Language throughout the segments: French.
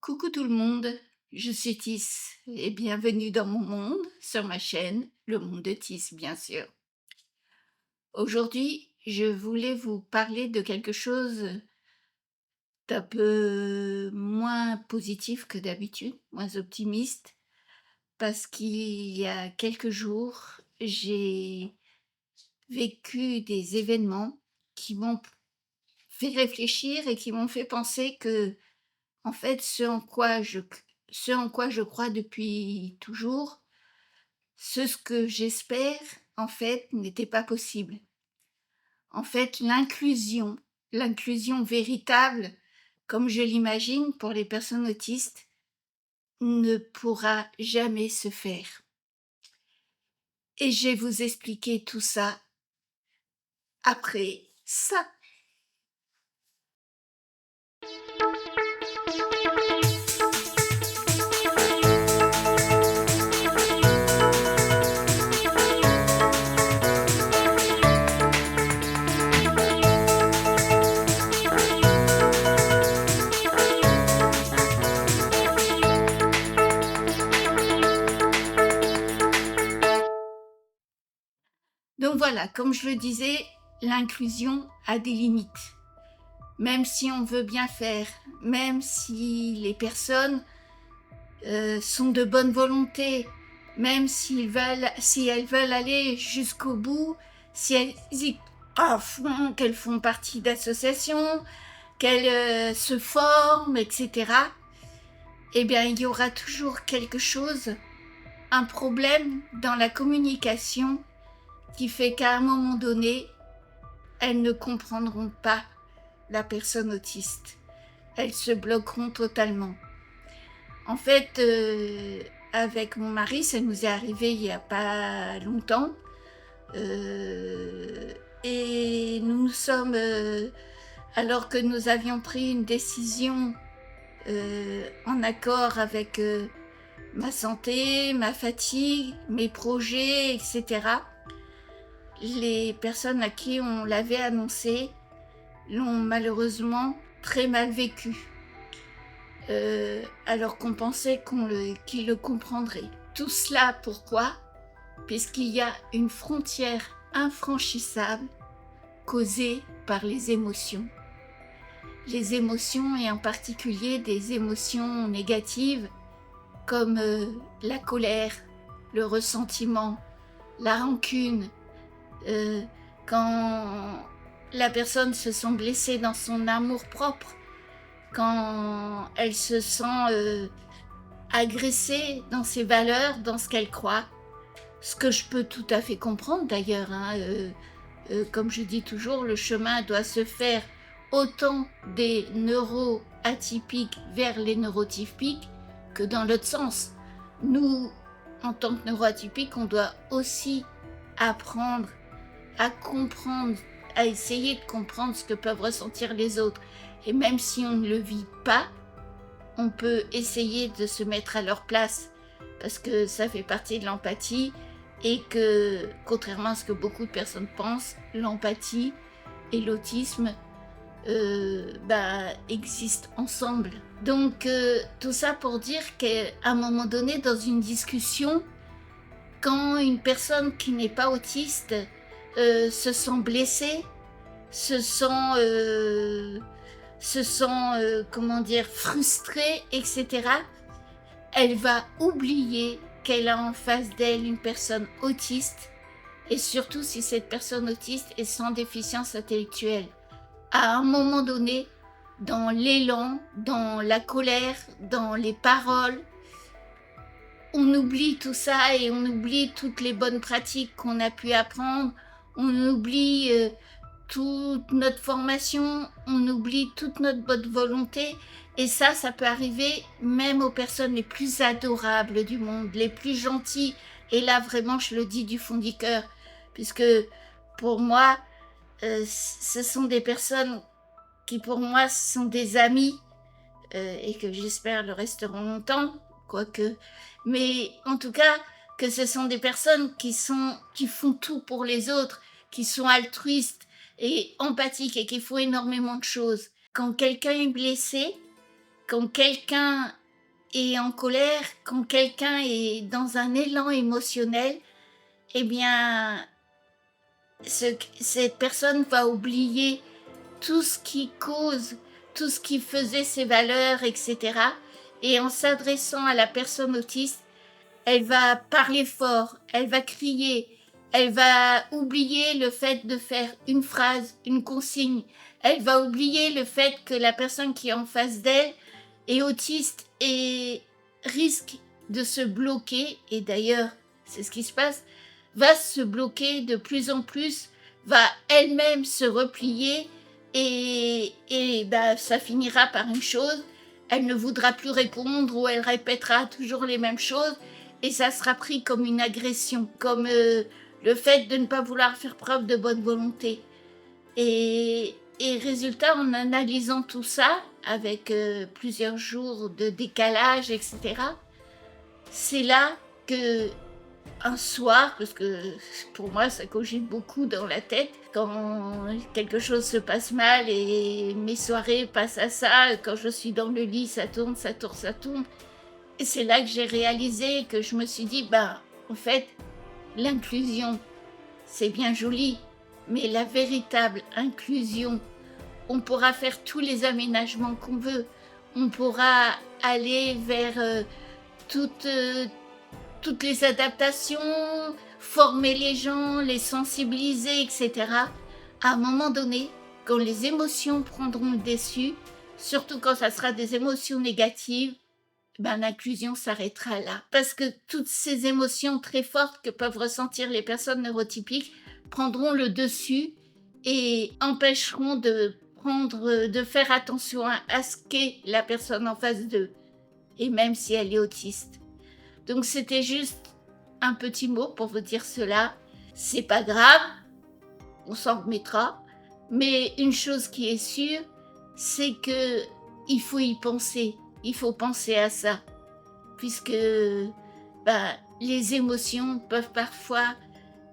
Coucou tout le monde, je suis Tis et bienvenue dans mon monde sur ma chaîne, le monde de Tis bien sûr. Aujourd'hui, je voulais vous parler de quelque chose d'un peu moins positif que d'habitude, moins optimiste, parce qu'il y a quelques jours, j'ai vécu des événements qui m'ont fait réfléchir et qui m'ont fait penser que, en fait, ce en quoi je crois depuis toujours, ce que j'espère, en fait, n'était pas possible. En fait, l'inclusion véritable, comme je l'imagine pour les personnes autistes, ne pourra jamais se faire. Et je vais vous expliquer tout ça après ça. Donc voilà, comme je le disais, l'inclusion a des limites. Même si on veut bien faire, même si les personnes sont de bonne volonté, même si elles veulent aller jusqu'au bout, si elles y qu'elles font partie d'associations, qu'elles se forment, etc., eh bien, il y aura toujours quelque chose, un problème dans la communication qui fait qu'à un moment donné, elles ne comprendront pas la personne autiste. Elles se bloqueront totalement. En fait, avec mon mari, ça nous est arrivé il n'y a pas longtemps. Et nous sommes, alors que nous avions pris une décision en accord avec ma santé, ma fatigue, mes projets, etc., les personnes à qui on l'avait annoncé l'ont malheureusement très mal vécu. Alors qu'on pensait qu'ils le comprendraient. Tout cela pourquoi? Puisqu'il y a une frontière infranchissable causée par les émotions. Les émotions, et en particulier des émotions négatives comme la colère, le ressentiment, la rancune, quand la personne se sent blessée dans son amour-propre, quand elle se sent agressée dans ses valeurs, dans ce qu'elle croit, ce que je peux tout à fait comprendre d'ailleurs, hein, comme je dis toujours, le chemin doit se faire autant des neuroatypiques vers les neurotypiques que dans l'autre sens. Nous, en tant que neuroatypiques, on doit aussi apprendre à comprendre, à essayer de comprendre ce que peuvent ressentir les autres. Et même si on ne le vit pas, on peut essayer de se mettre à leur place, parce que ça fait partie de l'empathie, et que, contrairement à ce que beaucoup de personnes pensent, l'empathie et l'autisme existent ensemble. Donc tout ça pour dire qu'à un moment donné, dans une discussion, quand une personne qui n'est pas autiste se sent blessée, se sent comment dire, frustrée, etc., elle va oublier qu'elle a en face d'elle une personne autiste, et surtout si cette personne autiste est sans déficience intellectuelle. À un moment donné, dans l'élan, dans la colère, dans les paroles, on oublie tout ça et on oublie toutes les bonnes pratiques qu'on a pu apprendre, on oublie toute notre formation, on oublie toute notre bonne volonté. Et ça peut arriver même aux personnes les plus adorables du monde, les plus gentilles. Et là, vraiment, je le dis du fond du cœur, puisque pour moi, ce sont des personnes qui, pour moi, sont des amis, et que j'espère le resteront longtemps, quoique. Mais en tout cas, que ce sont des personnes qui font tout pour les autres, qui sont altruistes et empathiques et qui font énormément de choses. Quand quelqu'un est blessé, quand quelqu'un est en colère, quand quelqu'un est dans un élan émotionnel, eh bien, cette personne va oublier tout ce qui cause, tout ce qui faisait ses valeurs, etc. Et en s'adressant à la personne autiste, elle va parler fort, elle va crier, elle va oublier le fait de faire une phrase, une consigne. Elle va oublier le fait que la personne qui est en face d'elle est autiste et risque de se bloquer. Et d'ailleurs, c'est ce qui se passe, va se bloquer de plus en plus, va elle-même se replier et ça finira par une chose. Elle ne voudra plus répondre ou elle répétera toujours les mêmes choses et ça sera pris comme une agression, comme le fait de ne pas vouloir faire preuve de bonne volonté. Et résultat, en analysant tout ça, avec plusieurs jours de décalage, etc., c'est là que, un soir, parce que pour moi, ça cogite beaucoup dans la tête, quand quelque chose se passe mal et mes soirées passent à ça, quand je suis dans le lit, ça tourne, ça tourne, ça tourne. Et c'est là que j'ai réalisé, que je me suis dit, en fait, l'inclusion, c'est bien joli, mais la véritable inclusion, on pourra faire tous les aménagements qu'on veut. On pourra aller vers toutes les adaptations, former les gens, les sensibiliser, etc. À un moment donné, quand les émotions prendront le dessus, surtout quand ça sera des émotions négatives, l'inclusion s'arrêtera là. Parce que toutes ces émotions très fortes que peuvent ressentir les personnes neurotypiques prendront le dessus et empêcheront de faire attention à ce qu'est la personne en face d'eux, et même si elle est autiste. Donc c'était juste un petit mot pour vous dire cela. C'est pas grave, on s'en remettra. Mais une chose qui est sûre, c'est que il faut y penser. Il faut penser à ça, puisque les émotions peuvent parfois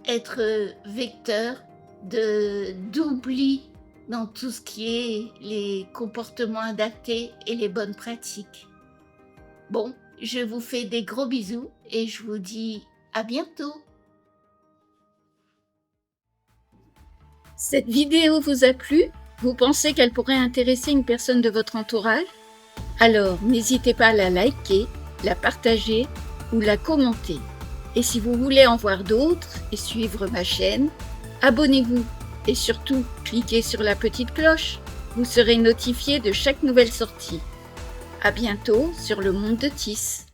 être vecteurs d'oubli dans tout ce qui est les comportements adaptés et les bonnes pratiques. Bon, je vous fais des gros bisous et je vous dis à bientôt. Cette vidéo vous a plu? Vous pensez qu'elle pourrait intéresser une personne de votre entourage? Alors, n'hésitez pas à la liker, la partager ou la commenter. Et si vous voulez en voir d'autres et suivre ma chaîne, abonnez-vous et surtout, cliquez sur la petite cloche. Vous serez notifié de chaque nouvelle sortie. À bientôt sur le monde de Tis.